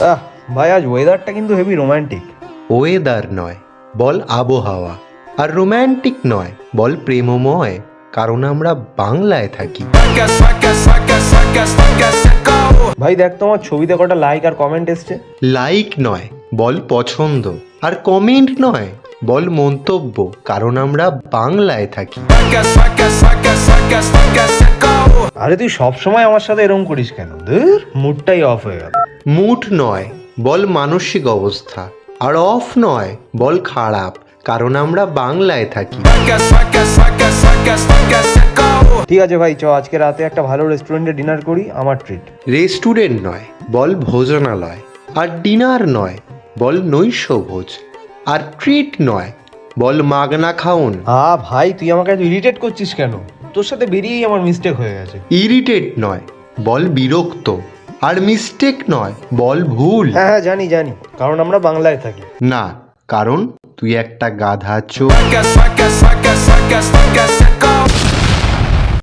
আহ ভাই, আজ ওয়েদারটা কিন্তু হেভি রোমান্টিক। ওয়েদার নয়, বল আবহাওয়া। আর রোম্যান্টিক নয়, বল প্রেমময়। কারণ আমরা বাংলায় থাকি। ভাই দেখ তো আমার ছবিতে কটা লাইক আর কমেন্ট এসছে। লাইক নয়, বল পছন্দ। আর কমেন্ট নয়, বল মন্তব্য। কারণ আমরা বাংলায় থাকি। আরে তুই সবসময় আমার সাথে এরকম করিস কেন? ধুর, মুডটাই অফ হয়ে গেল। মুড নয়, বল মানসিক অবস্থা। আর অফ নয়, বল খারাপ। কারণ আমরা বাংলায় থাকি। ঠিক আছে ভাই, চ আজকে রাতে একটা ভালো রেস্টুরেন্টে ডিনার করি, আমার ট্রিট। রেস্টুরেন্ট নয়, বল ভোজনালয়। আর ডিনার নয়, বল নৈশভোজ। আর ট্রিট নয়, বল মাগনা খাউন। ভাই তুই আমাকে এত ইরিটেট করছিস কেন? তোর সাথে বেরিয়েই আমার মিস্টেক হয়ে গেছে। ইরিটেট নয়, বল বিরক্ত। আর মিস্টেক নয়, বল ভুল। হ্যাঁ হ্যাঁ, জানি জানি, কারণ আমরা বাংলায় থাকি। না, কারণ তুই একটা গাধা চোখ।